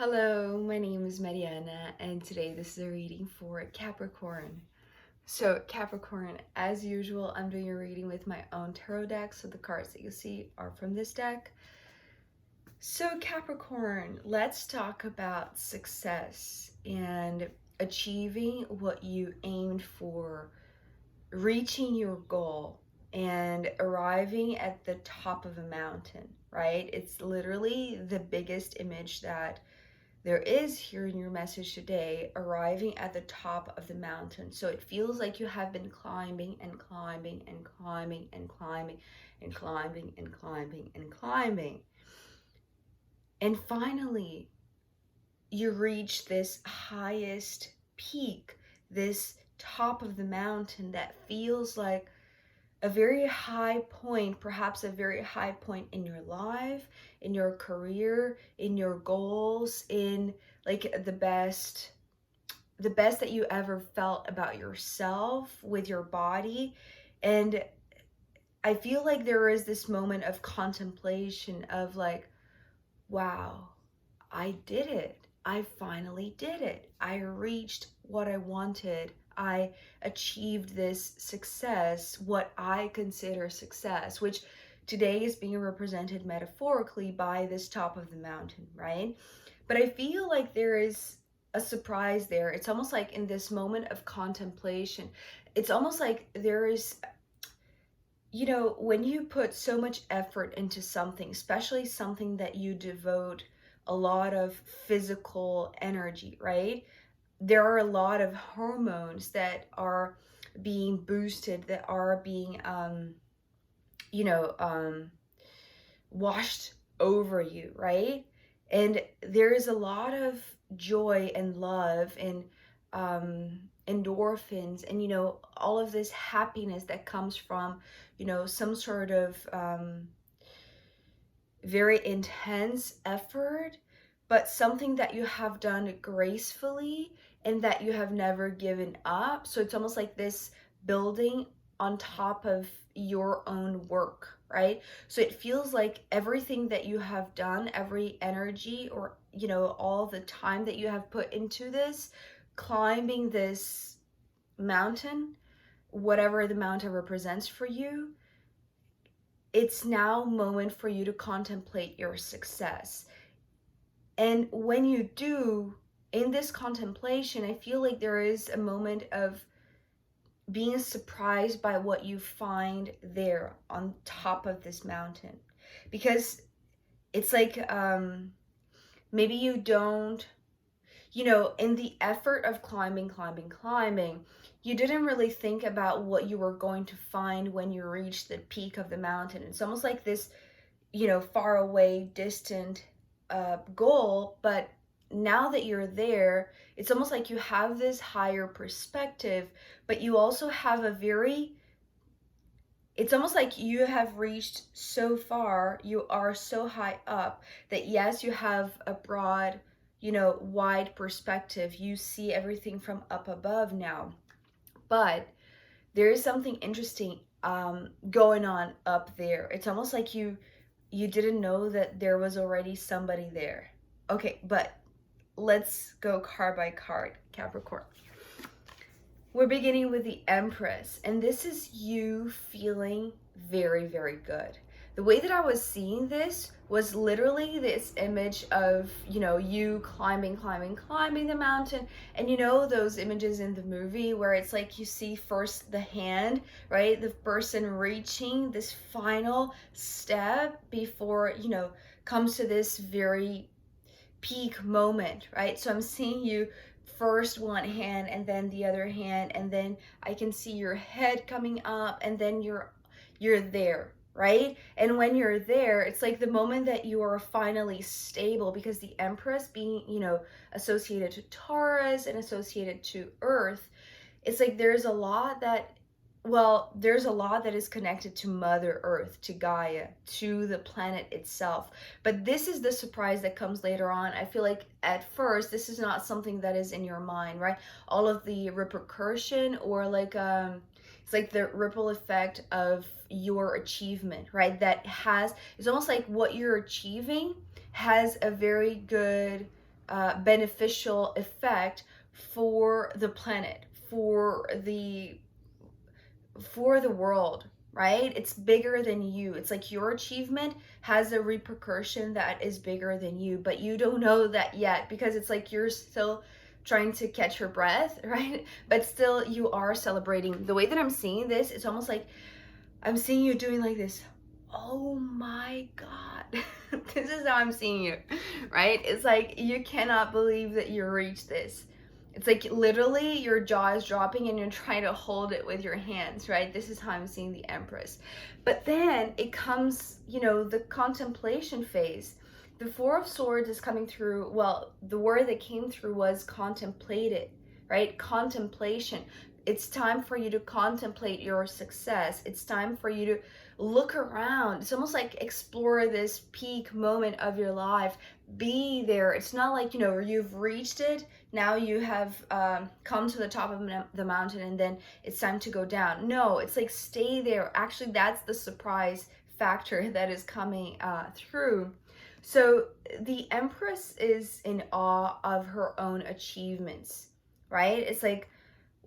Hello, my name is Mariana, and today this is a reading for Capricorn. So, Capricorn, as usual, I'm doing a reading with my own tarot deck, so the cards that you see are from this deck. So, Capricorn, let's talk about success and achieving what you aimed for, reaching your goal, and arriving at the top of a mountain, right? It's literally the biggest image that there is here in your message today, arriving at the top of the mountain. So it feels like you have been climbing and climbing and climbing and climbing and climbing and climbing and climbing. And finally, you reach this highest peak, this top of the mountain that feels like a very high point, perhaps a very high point in your life, in your career, in your goals, in like the best that you ever felt about yourself with your body. And I feel like there is this moment of contemplation of like, wow, I did it. I finally did it. I reached what I wanted. I achieved this success, what I consider success, which today is being represented metaphorically by this top of the mountain, right? But I feel like there is a surprise there. It's almost like in this moment of contemplation, it's almost like there is, when you put so much effort into something, especially something that you devote a lot of physical energy, right? There are a lot of hormones that are being boosted, that are being, you know, um, washed over you, right? And there is a lot of joy and love and endorphins and, all of this happiness that comes from, some sort of very intense effort, but something that you have done gracefully and that you have never given up. So it's almost like this building on top of your own work, right? So it feels like everything that you have done, every energy or, all the time that you have put into this, climbing this mountain, whatever the mountain represents for you, it's now moment for you to contemplate your success. And when you do, in this contemplation, I feel like there is a moment of being surprised by what you find there on top of this mountain. Because it's like maybe you don't, in the effort of climbing, you didn't really think about what you were going to find when you reached the peak of the mountain. It's almost like this, far away, distant goal, but now that you're there, it's almost like you have this higher perspective, but you also have it's almost like you have reached so far, you are so high up that yes, you have a broad, wide perspective. You see everything from up above now. But there is something interesting going on up there. It's almost like you didn't know that there was already somebody there. Okay, but let's go card by card, Capricorn. We're beginning with the Empress, and this is you feeling very, very good. The way that I was seeing this was literally this image of, you climbing the mountain. And those images in the movie where it's like you see first the hand, right? The person reaching this final step before, comes to this very peak moment, right? So I'm seeing you first one hand and then the other hand, and then I can see your head coming up, and then you're there, right? And when you're there, it's like the moment that you are finally stable, because the Empress being, associated to Taurus and associated to Earth, it's like there's a lot that is connected to Mother Earth, to Gaia, to the planet itself. But this is the surprise that comes later on. I feel like at first, this is not something that is in your mind, right? All of the repercussion, or like, it's like the ripple effect of your achievement, right? It's almost like what you're achieving has a very good beneficial effect for the planet, for the world, right? It's bigger than you. It's like your achievement has a repercussion that is bigger than you, but you don't know that yet because it's like you're still trying to catch your breath, right? But still you are celebrating. The way that I'm seeing this, it's almost like I'm seeing you doing like this. Oh my God. This is how I'm seeing you, right? It's like you cannot believe that you reached this. It's like literally your jaw is dropping and you're trying to hold it with your hands, right? This is how I'm seeing the Empress. But then it comes, the contemplation phase. The Four of Swords is coming through. Well, the word that came through was contemplated, right? Contemplation. It's time for you to contemplate your success. It's time for you to look around. It's almost like explore this peak moment of your life. Be there. It's not like, you've reached it. Now you have come to the top of the mountain and then it's time to go down. No, it's like stay there. Actually, that's the surprise factor that is coming through. So the Empress is in awe of her own achievements, right? It's like,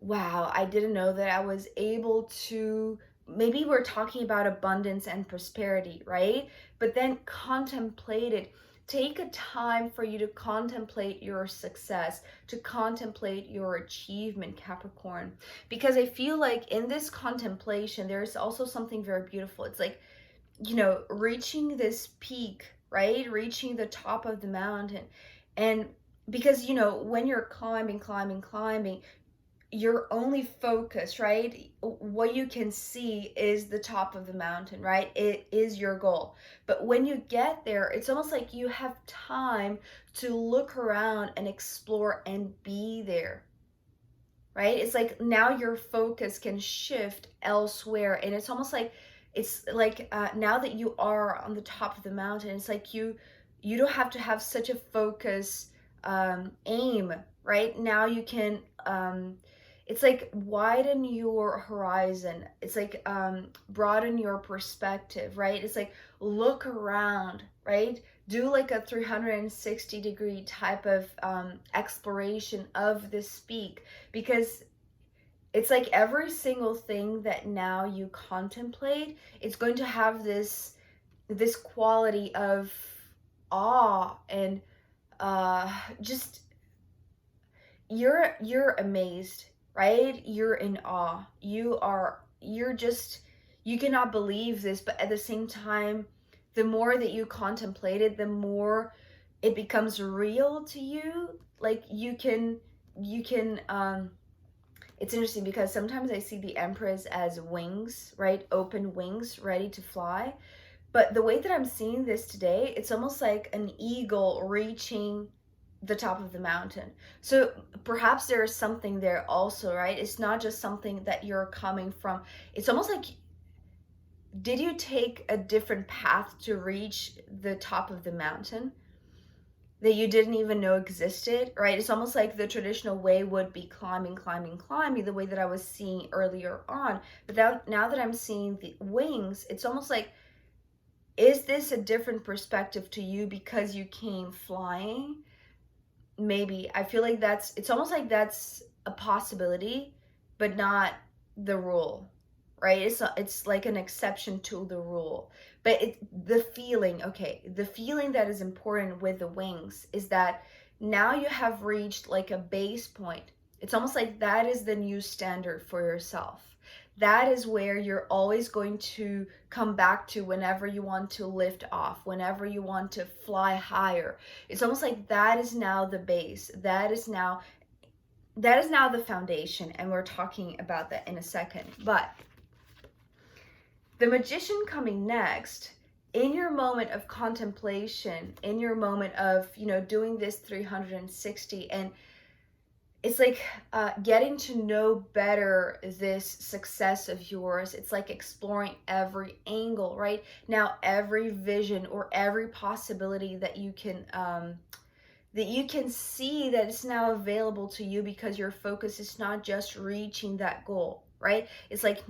wow, I didn't know that I was able to, maybe we're talking about abundance and prosperity, right? But then contemplate it. Take a time for you to contemplate your success, to contemplate your achievement, Capricorn. Because I feel like in this contemplation, there's also something very beautiful. It's like, reaching this peak, right? Reaching the top of the mountain. And because, when you're climbing, your only focus, right? What you can see is the top of the mountain, right? It is your goal. But when you get there, it's almost like you have time to look around and explore and be there, right? It's like now your focus can shift elsewhere. And it's almost like, now that you are on the top of the mountain, it's like you don't have to have such a focus aim, right? Now you can it's like widen your horizon. It's like broaden your perspective, right? It's like look around, right? Do like a 360-degree type of exploration of this peak, because it's like every single thing that now you contemplate, it's going to have this quality of awe and just you're amazed, right? You're in awe. You cannot believe this, but at the same time, the more that you contemplate it, the more it becomes real to you. Like you can it's interesting because sometimes I see the Empress as wings, right? Open wings, ready to fly. But the way that I'm seeing this today, it's almost like an eagle reaching the top of the mountain. So perhaps there is something there also, right? It's not just something that you're coming from. It's almost like, did you take a different path to reach the top of the mountain that you didn't even know existed, right? It's almost like the traditional way would be climbing, the way that I was seeing earlier on. But now that I'm seeing the wings, it's almost like, is this a different perspective to you because you came flying? Maybe. I feel like it's almost like that's a possibility, but not the rule, right? It's like an exception to the rule. But the feeling that is important with the wings is that now you have reached like a base point. It's almost like that is the new standard for yourself. That is where you're always going to come back to whenever you want to lift off, whenever you want to fly higher. It's almost like that is now the base. That is now the foundation, and we're talking about that in a second. But the Magician coming next, in your moment of contemplation, in your moment of, doing this 360, and it's like getting to know better this success of yours. It's like exploring every angle, right? Now, every vision or every possibility that you can see that it's now available to you, because your focus is not just reaching that goal, right? It's like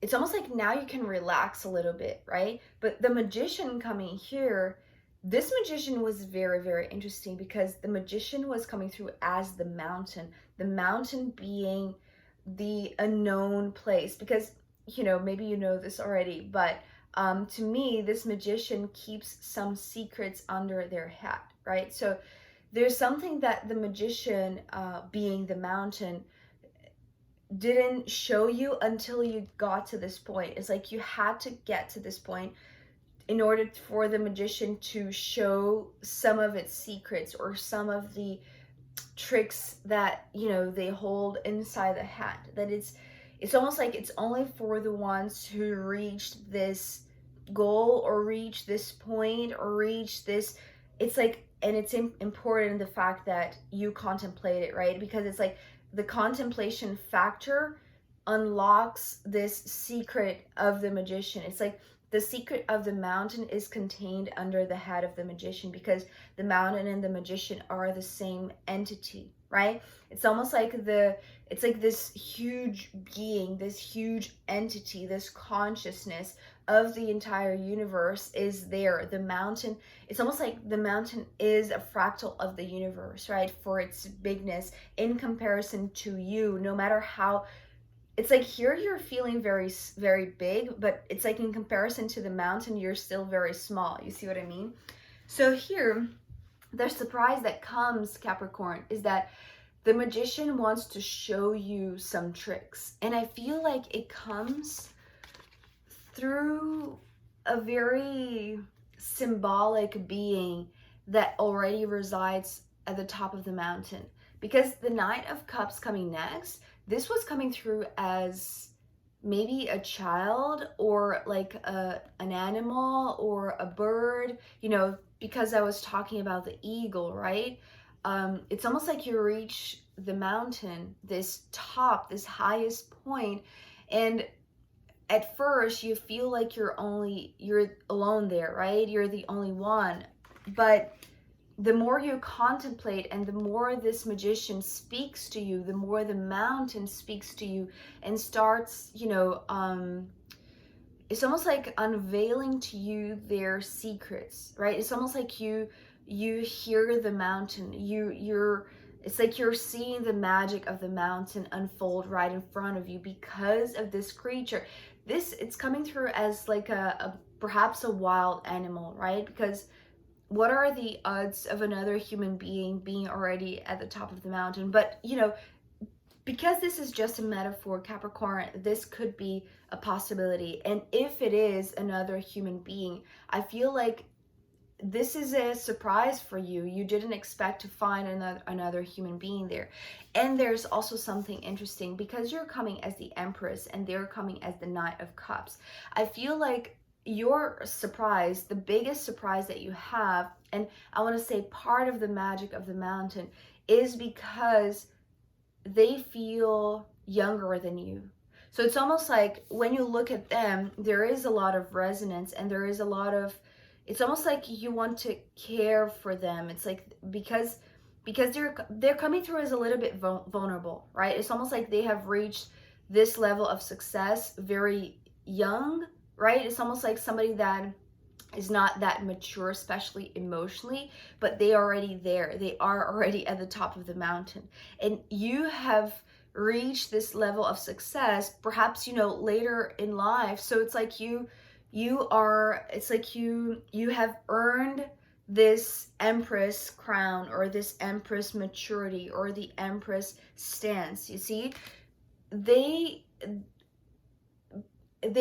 it's almost like now you can relax a little bit, right? But the Magician coming here, This magician was very, very interesting because the magician was coming through as the mountain being the unknown place. Because, maybe you know this already, but to me, this magician keeps some secrets under their hat, right? So there's something that the magician, being the mountain, didn't show you until you got to this point. It's like you had to get to this point in order for the magician to show some of its secrets or some of the tricks that they hold inside the hat. That it's almost like it's only for the ones who reached this goal or reach this point or reach this. It's like, and it's important, the fact that you contemplate it, right? Because it's like the contemplation factor unlocks this secret of the magician. It's like the secret of the mountain is contained under the head of the magician, because the mountain and the magician are the same entity, right? It's almost like it's like this huge being, this huge entity, this consciousness of the entire universe is there. The mountain, it's almost like the mountain is a fractal of the universe, right? For its bigness in comparison to you, no matter how. It's like here you're feeling very, very big, but it's like in comparison to the mountain, you're still very small. You see what I mean? So here, the surprise that comes, Capricorn, is that the magician wants to show you some tricks. And I feel like it comes through a very symbolic being that already resides at the top of the mountain. Because the Knight of Cups coming next, this was coming through as maybe a child or like an animal or a bird, because I was talking about the eagle, right? It's almost like you reach the mountain, this top, this highest point, and at first you feel like you're alone there, right? You're the only one. But the more you contemplate and the more this magician speaks to you, the more the mountain speaks to you and starts, it's almost like unveiling to you their secrets, right? It's almost like you hear the mountain. It's like you're seeing the magic of the mountain unfold right in front of you because of this creature. It's coming through as like perhaps a wild animal, right? Because what are the odds of another human being already at the top of the mountain? But because this is just a metaphor, Capricorn, this could be a possibility. And if it is another human being, I feel like this is a surprise for you. You didn't expect to find another human being there. And there's also something interesting, because you're coming as the Empress and they're coming as the Knight of Cups. I feel like your surprise, the biggest surprise that you have, and I want to say part of the magic of the mountain, is because they feel younger than you. So it's almost like when you look at them, there is a lot of resonance and there is a lot of, it's almost like you want to care for them. It's like because they're coming through as a little bit vulnerable, right? It's almost like they have reached this level of success very young, right? It's almost like somebody that is not that mature, especially emotionally, but they are already there. They are already at the top of the mountain. And you have reached this level of success, perhaps, later in life. So it's like it's like you have earned this Empress crown or this Empress maturity or the Empress stance. You see, they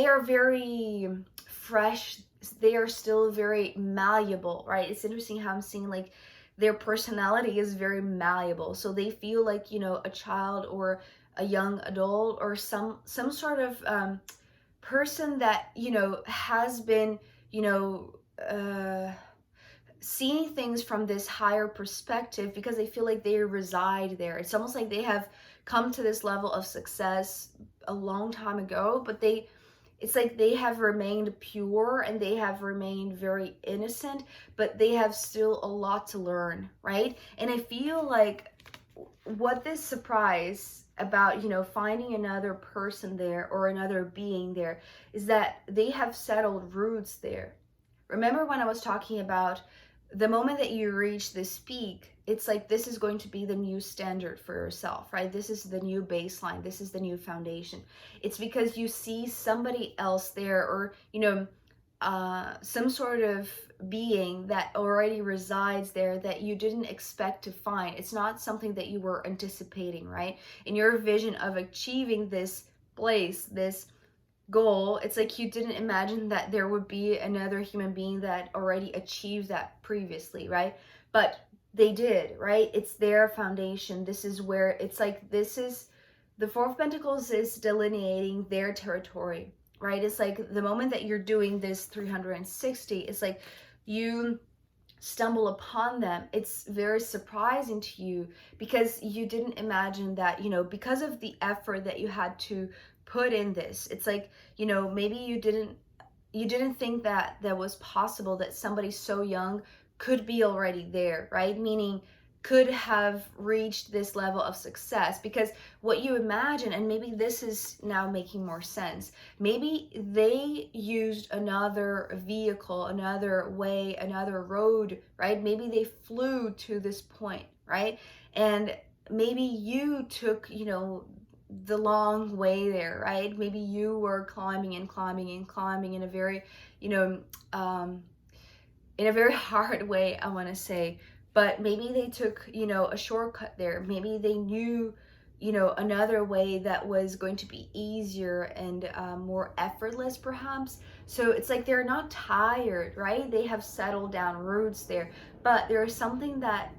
are very fresh. They are still very malleable, right? It's interesting how I'm seeing like their personality is very malleable. So they feel like, a child or a young adult or some sort of person that, has been, seeing things from this higher perspective because they feel like they reside there. It's almost like they have come to this level of success a long time ago, but it's like they have remained pure and they have remained very innocent, but they have still a lot to learn, right? And I feel like what this surprise about, finding another person there or another being there is that they have settled roots there. Remember when I was talking about the moment that you reach this peak, it's like this is going to be the new standard for yourself, right? This is the new baseline. This is the new foundation. It's because you see somebody else there, or, you know, some sort of being that already resides there that you didn't expect to find. It's not something that you were anticipating, right? In your vision of achieving this place, this goal, it's like you didn't imagine that there would be another human being that already achieved that previously, right? But they did, right? It's their foundation. This is where it's like, this is the Four of Pentacles is delineating their territory, right? It's like the moment that you're doing this 360, it's like you stumble upon them. It's very surprising to you because you didn't imagine that, you know, because of the effort that you had to put in this. It's like, you know, maybe you didn't think that that was possible, that somebody so young could be already there, right? Meaning could have reached this level of success, because what you imagine, and maybe this is now making more sense, maybe they used another vehicle, another way, another road, right? Maybe they flew to this point, right? And maybe you took, you know, the long way there, right? Maybe you were climbing and climbing and climbing in a very, you know, in a very hard way, I want to say. But maybe they took, you know, a shortcut there. Maybe they knew, you know, another way that was going to be easier and more effortless, perhaps. So it's like they're not tired, right? They have settled down roots there. But there is something that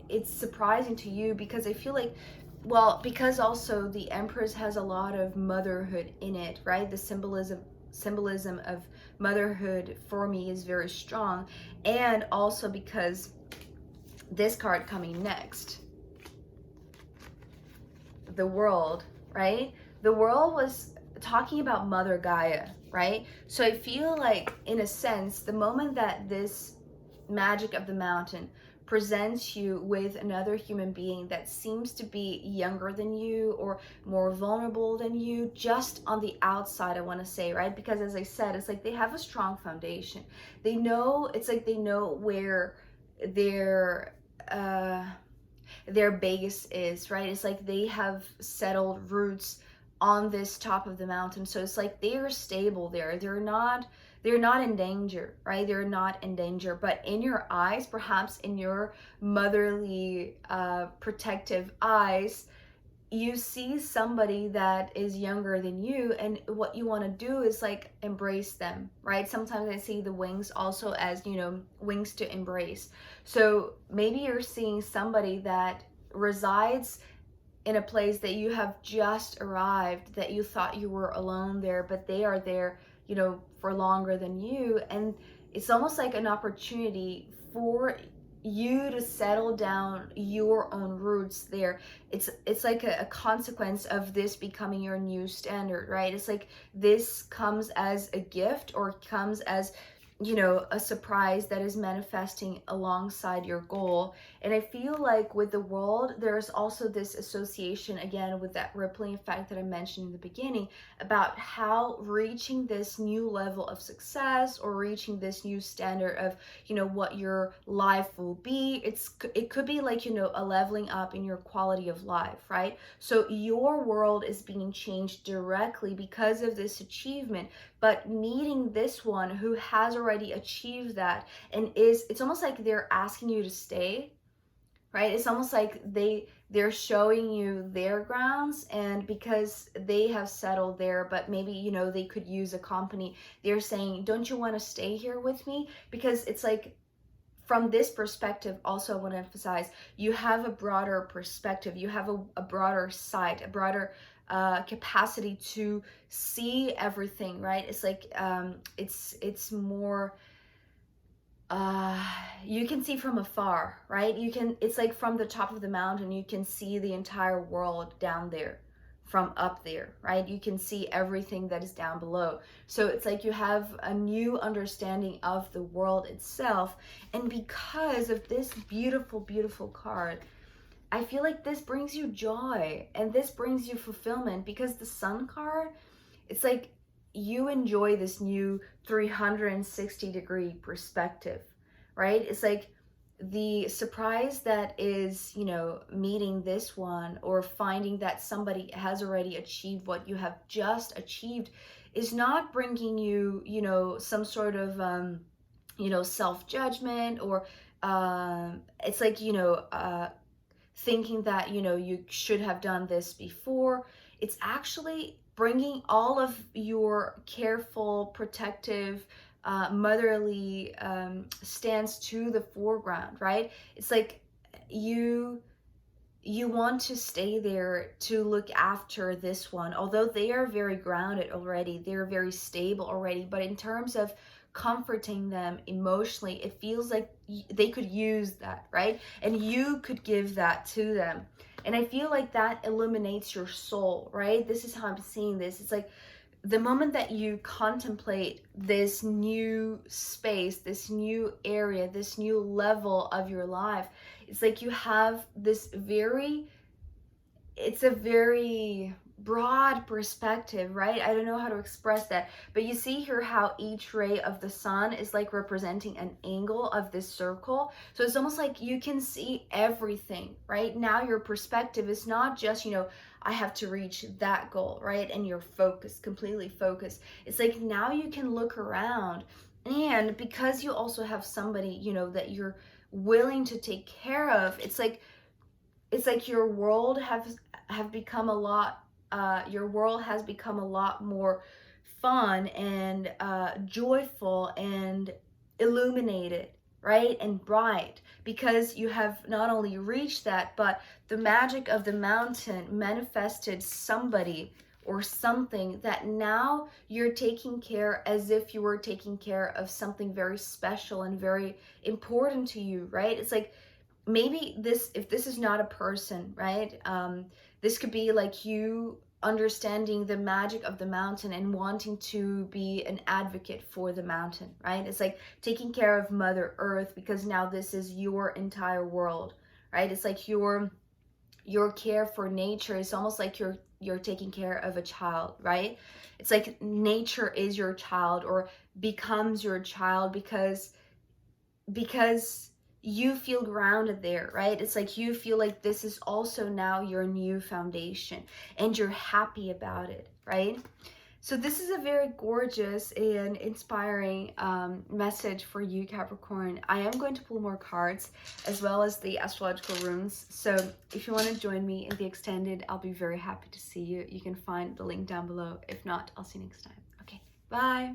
it's surprising to you, because I feel like, well, because also the Empress has a lot of motherhood in it, right? The symbolism of motherhood for me is very strong. And also because this card coming next, the World, right? The World was talking about Mother Gaia, right? So I feel like, in a sense, the moment that this magic of the mountain presents you with another human being that seems to be younger than you or more vulnerable than you, just on the outside, I want to say, right? Because as I said, it's like they have a strong foundation. They know, it's like they know where their their base is, right? It's like they have settled roots on this top of the mountain. So it's like they are stable there. They're not in danger, right? They're not in danger. But in your eyes, perhaps in your motherly, protective eyes, you see somebody that is younger than you, and what you want to do is like embrace them, right? Sometimes I see the wings also as, you know, wings to embrace. So maybe you're seeing somebody that resides in a place that you have just arrived, that you thought you were alone there, but they are there, you know, for longer than you. And it's almost like an opportunity for you to settle down your own roots there. It's like a consequence of this becoming your new standard, right? It's like this comes as a gift, or comes as, you know, a surprise that is manifesting alongside your goal. And I feel like with the World, there's also this association again with that rippling effect that I mentioned in the beginning, about how reaching this new level of success, or reaching this new standard of, you know, what your life will be. It could be like, you know, a leveling up in your quality of life, right? So your world is being changed directly because of this achievement. But meeting this one who has already achieved that, and it's almost like they're asking you to stay, right? It's almost like they're showing you their grounds, and because they have settled there, but maybe, you know, they could use a company, they're saying, don't you want to stay here with me? Because it's like, from this perspective, also I want to emphasize, you have a broader perspective, you have a broader sight, a broader capacity to see everything, right? It's like it's more, you can see from afar, right? It's like from the top of the mountain, you can see the entire world down there from up there, right? You can see everything that is down below. So it's like you have a new understanding of the world itself. And because of this beautiful, beautiful card, I feel like this brings you joy, and this brings you fulfillment, because the Sun card, it's like you enjoy this new 360-degree perspective, right? It's like the surprise that is, you know, meeting this one, or finding that somebody has already achieved what you have just achieved, is not bringing you, you know, some sort of you know, self-judgment, or it's like, you know, thinking that, you know, you should have done this before. It's actually bringing all of your careful, protective, motherly stance to the foreground, right? It's like you you want to stay there to look after this one, although they are very grounded already, they're very stable already, but in terms of comforting them emotionally, it feels like they could use that, right? And you could give that to them. And I feel like that illuminates your soul, right? This is how I'm seeing this. It's like the moment that you contemplate this new space, this new area, this new level of your life, it's like you have this very, it's a very broad perspective, right? I don't know how to express that, but you see here how each ray of the sun is like representing an angle of this circle. So it's almost like you can see everything, right? Now your perspective is not just, you know, I have to reach that goal, right? And you're focused, completely focused. It's like now you can look around, and because you also have somebody, you know, that you're willing to take care of, it's like your world have become a lot, your world has become a lot more fun and joyful and illuminated, right, and bright, because you have not only reached that, but the magic of the mountain manifested somebody or something that now you're taking care, as if you were taking care of something very special and very important to you, right? It's like maybe this, if this is not a person, right, this could be like you understanding the magic of the mountain and wanting to be an advocate for the mountain, right? It's like taking care of Mother Earth, because now this is your entire world, right? It's like your care for nature is almost like you're taking care of a child, right? It's like nature is your child, or becomes your child, because you feel grounded there, right? It's like you feel like this is also now your new foundation, and you're happy about it, right? So this is a very gorgeous and inspiring message for you, Capricorn. I am going to pull more cards, as well as the astrological runes. So if you want to join me in the extended, I'll be very happy to see you. You can find the link down below. If not, I'll see you next time. Okay, bye.